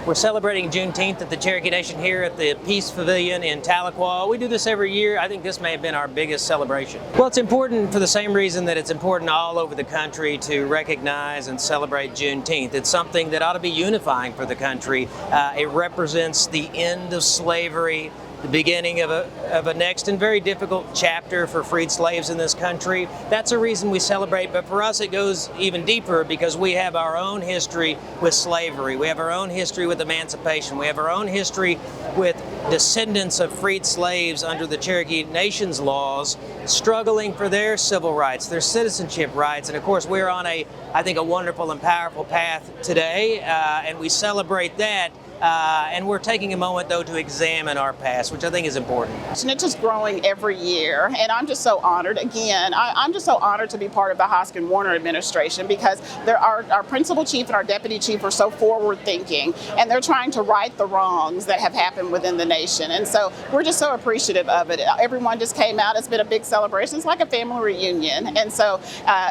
We're celebrating Juneteenth at the Cherokee Nation here at the Peace Pavilion in Tahlequah. We do this every year. I think this may have been our biggest celebration. Well, it's important for the same reason that it's important all over the country to recognize and celebrate Juneteenth. It's something that ought to be unifying for the country. It represents the end of slavery, the beginning of a next and very difficult chapter for freed slaves in this country. That's a reason we celebrate, but for us it goes even deeper because we have our own history with slavery. We have our own history with emancipation. We have our own history with descendants of freed slaves under the Cherokee Nation's laws struggling for their civil rights, their citizenship rights, and of course we're on I think a wonderful and powerful path today, and we celebrate that. And we're taking a moment, though, to examine our past, which I think is important. And it's just growing every year, and I'm just so honored. Again, I'm just so honored to be part of the Hoskin Warner administration because our principal chief and our deputy chief are so forward-thinking, and they're trying to right the wrongs that have happened within the nation. And so we're just so appreciative of it. Everyone just came out. It's been a big celebration. It's like a family reunion. And so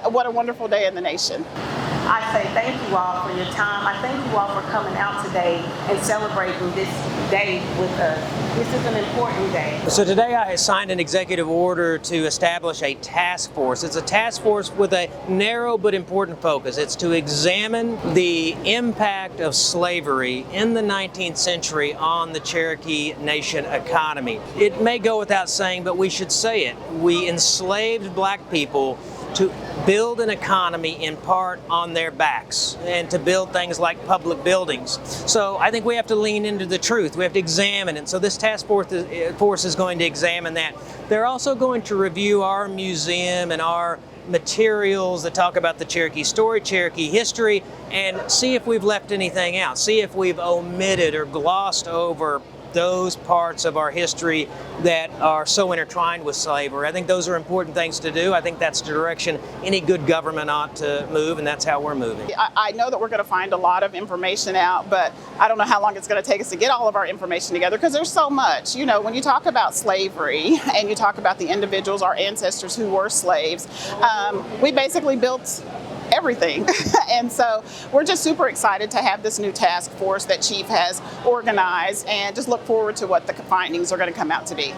what a wonderful day in the nation. I say thank you all for your time. I thank you all for coming out today and celebrating this day with us. This is an important day. So today I signed an executive order to establish a task force. It's a task force with a narrow but important focus. It's to examine the impact of slavery in the 19th century on the Cherokee Nation economy. It may go without saying, but we should say it. We enslaved black people to build an economy in part on their backs and to build things like public buildings. So I think we have to lean into the truth. We have to examine it. So this task force is going to examine that. They're also going to review our museum and our materials that talk about the Cherokee story, Cherokee history, and see if we've left anything out. See if we've omitted or glossed over those parts of our history that are so intertwined with slavery. I think those are important things to do. I think that's the direction any good government ought to move, and that's how we're moving. I know that we're going to find a lot of information out, but I don't know how long it's going to take us to get all of our information together because there's so much. You know, when you talk about slavery and you talk about the individuals, our ancestors who were slaves, we basically built everything. And so we're just super excited to have this new task force that Chief has organized and just look forward to what the findings are going to come out to be.